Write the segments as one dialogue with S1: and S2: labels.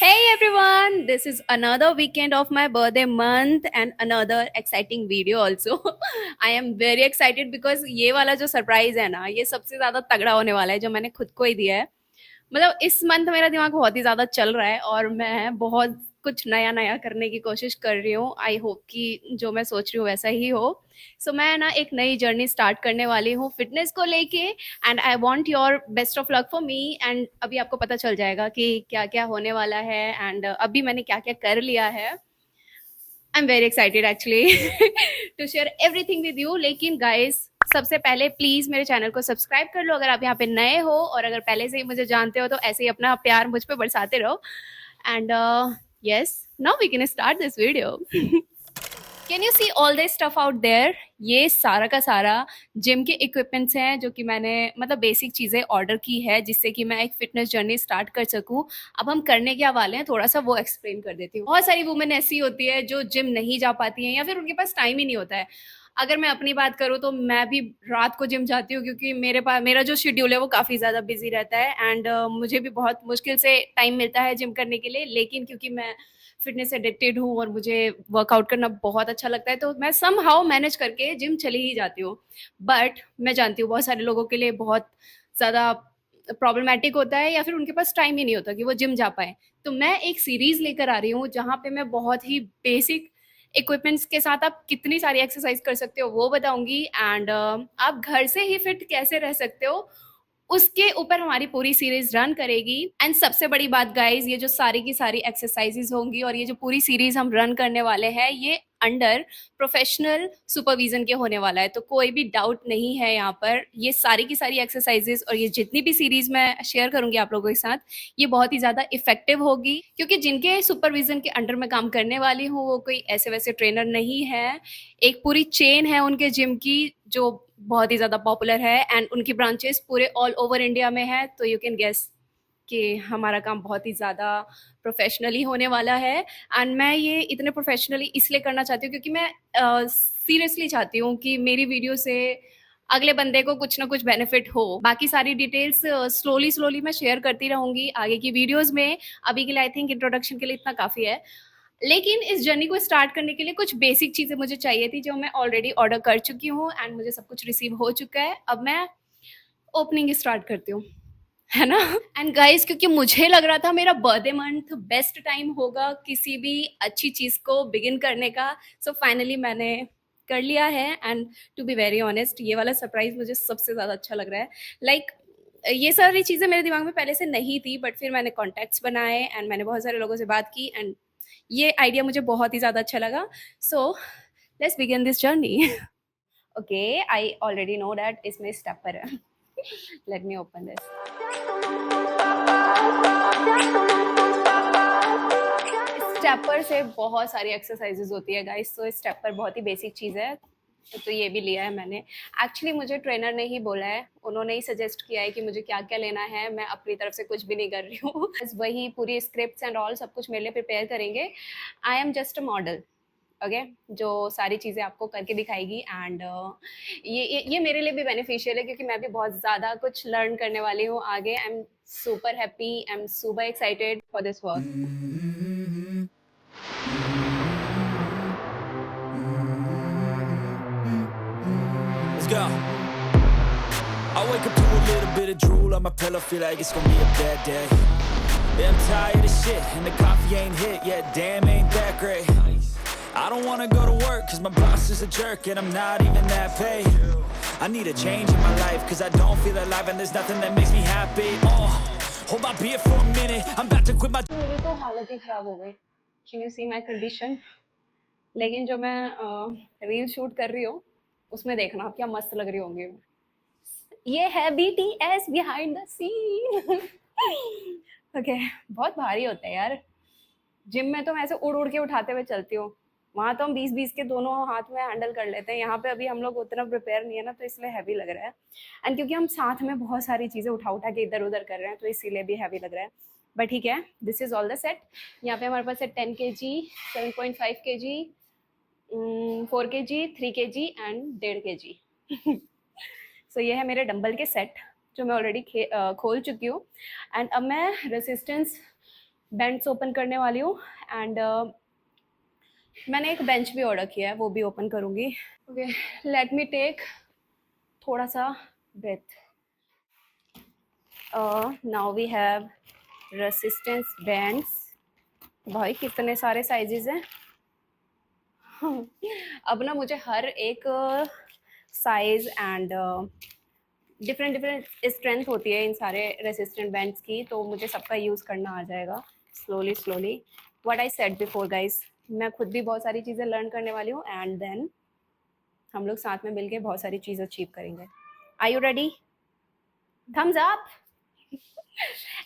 S1: Hey everyone, this is another weekend of my birthday month and another exciting video also. I am very excited because ये वाला जो surprise है ना, ये सबसे ज्यादा तगड़ा होने वाला है जो मैंने खुद को ही दिया है। मतलब इस मंथ मेरा दिमाग बहुत ही ज्यादा चल रहा है और मैं बहुत कुछ नया नया करने की कोशिश कर रही हूँ। आई होप कि जो मैं सोच रही हूँ वैसा ही हो। मैं ना एक नई जर्नी स्टार्ट करने वाली हूँ फिटनेस को लेके and I want your best of luck for me. And अभी आपको पता चल जाएगा कि क्या क्या होने वाला है एंड अभी मैंने क्या क्या कर लिया है। I am very excited actually to share everything with you. लेकिन गाइस, सबसे पहले प्लीज मेरे चैनल को सब्सक्राइब कर लो अगर आप यहाँ पे नए हो, और अगर पहले से ही मुझे जानते हो तो ऐसे ही अपना प्यार मुझ पे बरसाते रहो। And yes, now we can start this video. Can you see all this stuff out there? ये सारा का सारा जिम के इक्विपमेंट्स हैं जो कि मैंने मतलब बेसिक चीज़ें ऑर्डर की है जिससे कि मैं एक फिटनेस जर्नी स्टार्ट कर सकूं। अब हम करने क्या वाले हैं थोड़ा सा वो एक्सप्लेन कर देती हूँ। बहुत सारी वुमेन ऐसी होती है जो जिम नहीं जा पाती हैं या फिर उनके पास टाइम ही नहीं होता है। अगर मैं अपनी बात करूँ तो मैं भी रात को जिम जाती हूँ क्योंकि मेरा जो शेड्यूल है वो काफ़ी ज़्यादा बिजी रहता है एंड मुझे भी बहुत मुश्किल से टाइम मिलता है जिम करने के लिए। लेकिन क्योंकि मैं फिटनेस एडिक्टेड हूँ और मुझे वर्कआउट करना बहुत अच्छा लगता है तो मैं सम हाउ मैनेज करके जिम चली ही जाती हूँ। बट मैं जानती हूँ बहुत सारे लोगों के लिए बहुत ज़्यादा प्रॉब्लमेटिक होता है या फिर उनके पास टाइम ही नहीं होता कि वो जिम जा पाए। तो मैं एक सीरीज लेकर आ रही हूँ जहाँ पे मैं बहुत ही बेसिक इक्विपमेंट्स के साथ आप कितनी सारी एक्सरसाइज कर सकते हो वो बताऊंगी एंड आप घर से ही फिट कैसे रह सकते हो उसके ऊपर हमारी पूरी सीरीज रन करेगी। एंड सबसे बड़ी बात गाइज, ये जो सारी की सारी एक्सरसाइजेज होंगी और ये जो पूरी सीरीज हम रन करने वाले हैं ये अंडर प्रोफेशनल सुपरविजन के होने वाला है। तो कोई भी डाउट नहीं है यहाँ पर। ये सारी की सारी एक्सरसाइजेज और ये जितनी भी सीरीज मैं शेयर करूंगी आप लोगों के साथ ये बहुत ही ज्यादा इफेक्टिव होगी क्योंकि जिनके सुपरविजन के अंडर में काम करने वाली हूँ वो कोई ऐसे वैसे ट्रेनर नहीं है। एक पूरी चेन है उनके जिम की जो बहुत ही ज़्यादा पॉपुलर है एंड उनकी ब्रांचेस पूरे ऑल ओवर इंडिया में है। तो यू कैन गेस कि हमारा काम बहुत ही ज़्यादा प्रोफेशनली होने वाला है। एंड मैं ये इतने प्रोफेशनली इसलिए करना चाहती हूँ क्योंकि मैं सीरियसली चाहती हूँ कि मेरी वीडियो से अगले बंदे को कुछ ना कुछ बेनिफिट हो। बाकी सारी डिटेल्स स्लोली स्लोली मैं शेयर करती रहूंगी आगे की वीडियोस में। अभी के लिए आई थिंक इंट्रोडक्शन के लिए इतना काफ़ी है। लेकिन इस जर्नी को स्टार्ट करने के लिए कुछ बेसिक चीज़ें मुझे चाहिए थी जो मैं ऑलरेडी ऑर्डर कर चुकी हूँ एंड मुझे सब कुछ रिसीव हो चुका है। अब मैं ओपनिंग स्टार्ट करती हूँ, है ना। एंड गाइस, क्योंकि मुझे लग रहा था मेरा बर्थडे मंथ बेस्ट टाइम होगा किसी भी अच्छी चीज़ को बिगिन करने का, सो फाइनली मैंने कर लिया है। And to be very honest ये वाला सरप्राइज मुझे सबसे ज़्यादा अच्छा लग रहा है। लाइक ये सारी चीज़ें मेरे दिमाग में पहले से नहीं थी बट फिर मैंने कॉन्टैक्ट्स बनाए एंड मैंने बहुत सारे लोगों से बात की एंड ये आइडिया मुझे बहुत ही ज़्यादा अच्छा लगा। So let's begin this journey. Okay, I already know that इसमें स्टेपर है। Let me open this. Stepper से बहुत सारी एक्सरसाइजेज होती है गाइस, तो स्टेपर बहुत ही बेसिक चीज़ है। तो ये भी लिया है मैंने। एक्चुअली मुझे ट्रेनर ने ही बोला है, उन्होंने ही सजेस्ट किया है कि मुझे क्या क्या लेना है। मैं अपनी तरफ से कुछ भी नहीं कर रही हूँ। बस वही पूरी स्क्रिप्ट्स एंड ऑल सब कुछ मेरे लिए प्रिपेयर करेंगे। I am just a model, okay, जो सारी चीज़ें आपको करके दिखाएगी। एंड ये मेरे लिए भी बेनिफिशियल है क्योंकि मैं भी बहुत ज़्यादा कुछ लर्न करने वाली हूँ आगे। I am super happy, I am super excited for this work.
S2: Let's go. I wake up to a little bit of drool on my pillow, feel like it's gonna be a bad day. Yeah, I'm tired of shit, and the coffee ain't hit yet, damn ain't that great. I don't wanna go to work, cause my boss is a jerk, and I'm not even that paid. I need a change in my life, cause I don't feel alive, and there's nothing that makes me happy. Hold my beer for a minute, I'm about to quit my...
S1: मेरी तो हालत ही खराब हो गई। Can you see my condition? लेकिन जो मैं reel shoot कर रही हूँ उसमें देखना आप क्या मस्त लग रही होंगी। ये है BTS behind the scene. Okay, बहुत भारी होता है यार। जिम में तो मैं ऐसे उड़ उड़ के उठाते हुए चलती हूँ, वहां तो हम 20-20 के दोनों हाथ में हैंडल कर लेते हैं। यहाँ पे अभी हम लोग उतना प्रिपेयर नहीं है ना, तो इसलिए हैवी लग रहा है। एंड क्योंकि हम साथ में बहुत सारी चीज़ें उठा उठा के इधर उधर कर रहे हैं तो इसीलिए भी हैवी लग रहा है। बट ठीक है, this is all the set. यहाँ पे हमारे पास है 10 kg, 7.5 kg, 4 kg, 3 kg and 1.5 kg। सो ये है मेरे डंबल के सेट जो मैं ऑलरेडी खोल चुकी हूँ। एंड अब मैं रेसिस्टेंस बेंच ओपन करने वाली हूँ एंड मैंने एक बेंच भी ऑर्डर किया है, वो भी ओपन करूँगी। ओके, लेट मी टेक थोड़ा सा breath. Now we have resistance bands. भाई कितने सारे साइजेस हैं। अब ना मुझे हर एक size and different different strength होती है इन सारे रेसिस्टेंट बैंड्स की, तो मुझे सबका यूज़ करना आ जाएगा slowly slowly. What I said before guys, मैं खुद भी बहुत सारी चीज़ें लर्न करने वाली हूँ एंड देन हम लोग साथ में मिलके बहुत सारी चीज़ अचीव करेंगे। Are you ready? Thumbs up.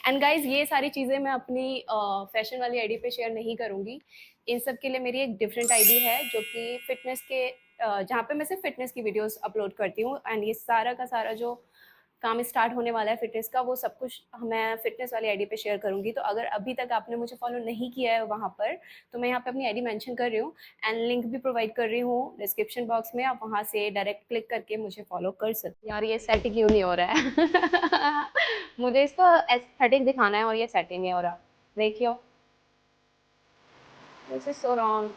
S1: And guys ये सारी चीज़ें मैं अपनी फैशन वाली आईडी पे शेयर नहीं करूँगी। इन सब के लिए मेरी एक डिफरेंट आईडी है जो कि फिटनेस के जहाँ पे मैं सिर्फ फिटनेस की वीडियोस अपलोड करती हूँ एंड ये सारा का सारा जो काम स्टार्ट होने वाला है फिटनेस का, वो सब कुछ मैं फिटनेस वाली आईडी पे शेयर करूँगी। तो अगर अभी तक आपने मुझे फॉलो नहीं किया है वहाँ पर, तो मैं यहाँ पे अपनी आईडी मेंशन कर रही हूँ एंड लिंक भी प्रोवाइड कर रही हूँ डिस्क्रिप्शन बॉक्स में। आप वहाँ से डायरेक्ट क्लिक करके मुझे फॉलो कर सकते। यार ये सेट क्यों नहीं हो रहा है? मुझे इसका एस्थेटिक दिखाना है और ये सेट ही नहीं हो रहा। देखियो, दिस इज सो रॉन्ग।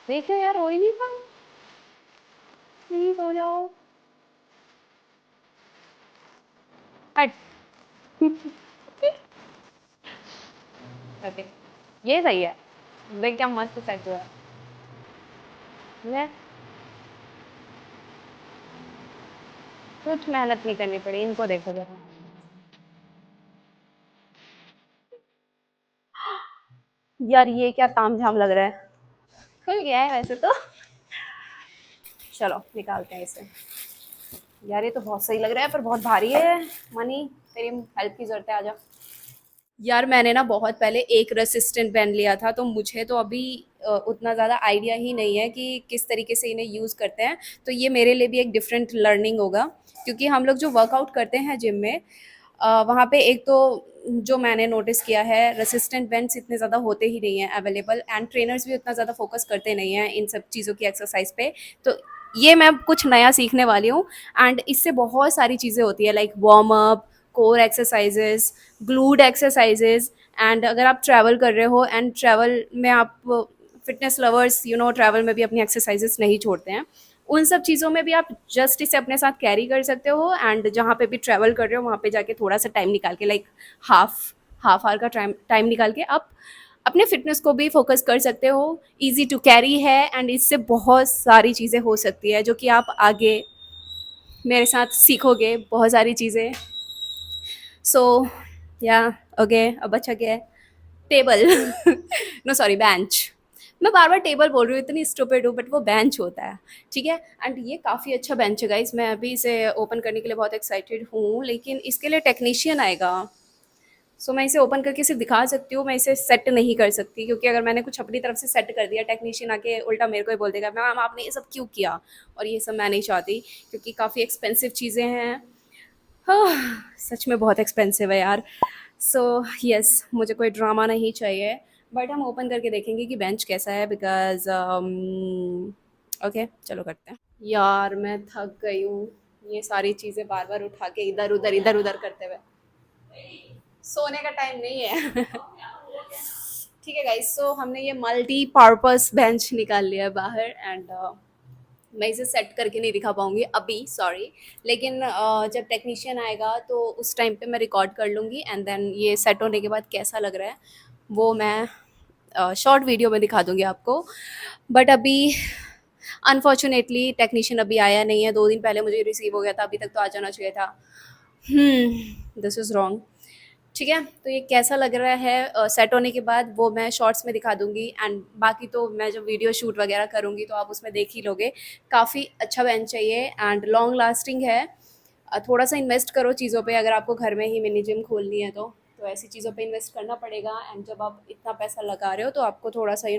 S1: देखियो यार, हो ही नहीं रहा। प्लीज हो जाओ। हट। ओके, ये सही है। देख क्या मस्त सेट हुआ है। कुछ मेहनत नहीं करनी पड़ी, इनको देखो जरा। यार ये क्या तामझाम लग रहा है। खुल गया है वैसे तो। चलो निकालते हैं इसे। यार ये तो बहुत सही लग रहा है पर बहुत भारी है। मनी, तेरी हेल्प की जरूरत है, आजा। यार मैंने ना बहुत पहले एक रेसिस्टेंट बैंड लिया था, तो मुझे तो अभी उतना ज़्यादा आइडिया ही नहीं है कि किस तरीके से इन्हें यूज़ करते हैं। तो ये मेरे लिए भी एक डिफरेंट लर्निंग होगा, क्योंकि हम लोग जो वर्कआउट करते हैं जिम में, वहाँ पे एक तो जो मैंने नोटिस किया है, रेसिस्टेंट बैंड्स इतने ज़्यादा होते ही नहीं हैं अवेलेबल एंड ट्रेनर्स भी उतना ज़्यादा फोकस करते नहीं हैं इन सब चीज़ों की एक्सरसाइज पे। तो ये मैं कुछ नया सीखने वाली हूँ एंड इससे बहुत सारी चीज़ें होती है like warm up, core exercises, glued exercises. And अगर आप ट्रैवल कर रहे हो एंड ट्रैवल में आप फिटनेस लवर्स ट्रैवल में भी अपनी एक्सरसाइजेस नहीं छोड़ते हैं, उन सब चीज़ों में भी आप जस्ट इसे अपने साथ कैरी कर सकते हो एंड जहाँ पे भी ट्रैवल कर रहे हो वहाँ पे जाके थोड़ा सा टाइम निकाल के, लाइक हाफ हाफ आवर का टाइम निकाल के आप अपने फिटनेस को भी फोकस कर सकते हो। इजी टू कैरी है एंड इससे बहुत सारी चीज़ें हो सकती है जो कि आप आगे मेरे साथ सीखोगे बहुत सारी चीज़ें। सो या ओके, अब अच्छा क्या है, टेबल। No sorry, bench. मैं बार बार टेबल बोल रही हूँ, इतनी स्टूपिड हूँ, बट वो बेंच होता है। ठीक है, एंड ये काफ़ी अच्छा बेंच है गाइस। मैं अभी इसे ओपन करने के लिए बहुत एक्साइटेड हूँ, लेकिन इसके लिए टेक्नीशियन आएगा। सो मैं इसे ओपन करके सिर्फ दिखा सकती हूँ, मैं इसे सेट नहीं कर सकती, क्योंकि अगर मैंने कुछ अपनी तरफ से सेट कर दिया, टेक्नीशियन आके उल्टा मेरे को ही बोल देगा मैम आपने ये सब क्यों किया, और ये सब मैं नहीं चाहती, क्योंकि काफ़ी एक्सपेंसिव चीज़ें हैं। सच में बहुत एक्सपेंसिव है यार। सो यस, मुझे कोई ड्रामा नहीं चाहिए, बट हम ओपन करके देखेंगे कि बेंच कैसा है, बिकॉज ओके चलो करते हैं। यार मैं थक गई हूँ ये सारी चीज़ें बार बार उठा के इधर उधर करते हुए। सोने का टाइम नहीं है। ठीक है गाइस, सो हमने ये मल्टी पर्पस बेंच निकाल लिया बाहर एंड मैं इसे सेट करके नहीं दिखा पाऊँगी अभी, सॉरी। लेकिन जब टेक्नीशियन आएगा तो उस टाइम पे मैं रिकॉर्ड कर लूँगी एंड देन ये सेट होने के बाद कैसा लग रहा है वो मैं शॉर्ट वीडियो में दिखा दूँगी आपको। बट अभी अनफॉर्चुनेटली टेक्नीशियन अभी आया नहीं है। 2 दिन पहले मुझे रिसीव हो गया था, अभी तक तो आ जाना चाहिए था। This is wrong. ठीक है, तो ये कैसा लग रहा है सेट होने के बाद वो मैं शॉर्ट्स में दिखा दूँगी एंड बाकी तो मैं जब वीडियो शूट वगैरह करूँगी तो आप उसमें देख ही लोगे। काफ़ी अच्छा बेंच है ये एंड लॉन्ग लास्टिंग है। थोड़ा सा इन्वेस्ट करो चीज़ों पे, अगर आपको घर में ही मिनी जिम खोलनी है तो ऐसी चीज़ों पे इन्वेस्ट करना पड़ेगा एंड जब आप इतना पैसा लगा रहे हो तो आपको थोड़ा सा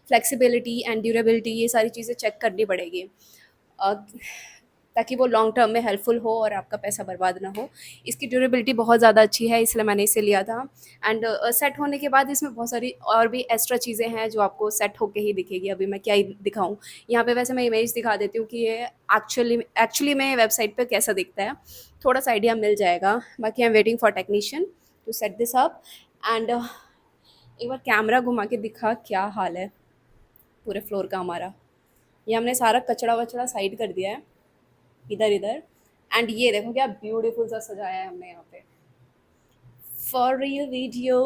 S1: फ्लेक्सिबिलिटी एंड ड्यूरेबिलिटी ये सारी चीज़ें चेक करनी पड़ेगी। ताकि वो लॉन्ग टर्म में हेल्पफुल हो और आपका पैसा बर्बाद ना हो। इसकी ड्यूरेबिलिटी बहुत ज़्यादा अच्छी है, इसलिए मैंने इसे लिया था। एंड सेट होने के बाद इसमें बहुत सारी और भी एक्स्ट्रा चीज़ें हैं जो आपको सेट होके ही दिखेगी। अभी मैं क्या ही दिखाऊँ, यहाँ पे वैसे मैं इमेज दिखा देती हूँ कि ये एक्चुअली में वेबसाइट पे कैसा दिखता है, थोड़ा सा आइडिया मिल जाएगा। बाकी I am waiting for technician to set this up. And एक बार कैमरा घुमा के दिखा क्या हाल है पूरे फ्लोर का हमारा। ये हमने सारा कचड़ा वचड़ा साइड कर दिया है इधर इधर। एंड ये देखो क्या ब्यूटीफुल सा सजाया है हमने यहाँ पे फॉर रियल वीडियो।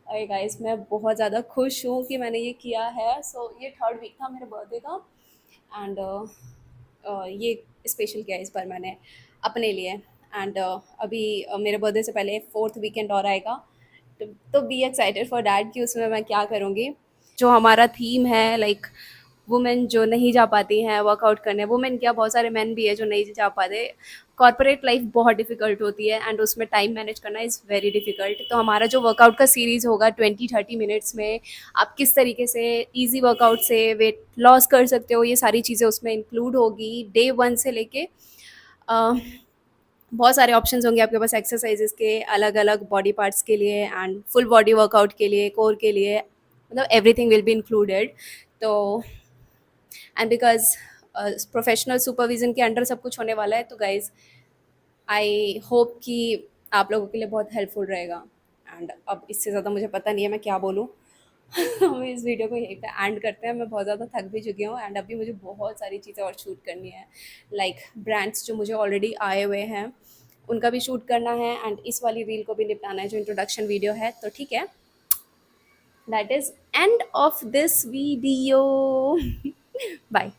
S1: अरे गाइस, मैं बहुत ज़्यादा खुश हूँ कि मैंने ये किया है। सो ये थर्ड वीक था मेरे बर्थडे का। एंड ये स्पेशल किया इस बार मैंने अपने लिए। एंड अभी मेरे बर्थडे से पहले फोर्थ वीकेंड और आएगा, तो बी एक्साइटेड फॉर डैट कि उसमें मैं क्या करूँगी। जो हमारा थीम है लाइक वुमेन जो नहीं जा पाती हैं वर्कआउट करने, वुमेन क्या बहुत सारे मेन भी है जो नहीं जा पाते। कॉर्पोरेट लाइफ बहुत डिफ़िकल्ट होती है एंड उसमें टाइम मैनेज करना इज़ वेरी डिफ़िकल्ट। तो हमारा जो वर्कआउट का सीरीज़ होगा 20-30 मिनट्स में आप किस तरीके से ईजी वर्कआउट से वेट लॉस कर सकते हो, ये सारी चीज़ें उसमें इंक्लूड होगी। डे 1 से लेके बहुत सारे ऑप्शंस होंगे आपके पास एक्सरसाइजेस के, अलग अलग बॉडी पार्ट्स के लिए एंड फुल बॉडी वर्कआउट के लिए, कोर के लिए, मतलब एवरीथिंग विल बी इंक्लूडेड। तो एंड बिकॉज प्रोफेशनल सुपरविजन के अंडर सब कुछ होने वाला है, तो गाइज आई होप कि आप लोगों के लिए बहुत हेल्पफुल रहेगा। एंड अब इससे ज़्यादा मुझे पता नहीं है मैं क्या बोलूँ। हम इस वीडियो को यहीं पे एंड करते हैं। मैं बहुत ज़्यादा थक भी चुकी हूँ एंड अभी मुझे बहुत सारी चीज़ें और शूट करनी है, लाइक ब्रांड्स जो मुझे ऑलरेडी आए हुए हैं उनका भी शूट करना है एंड इस वाली रील को भी निपटाना है जो इंट्रोडक्शन वीडियो है। तो ठीक है, that is end of this video. Bye.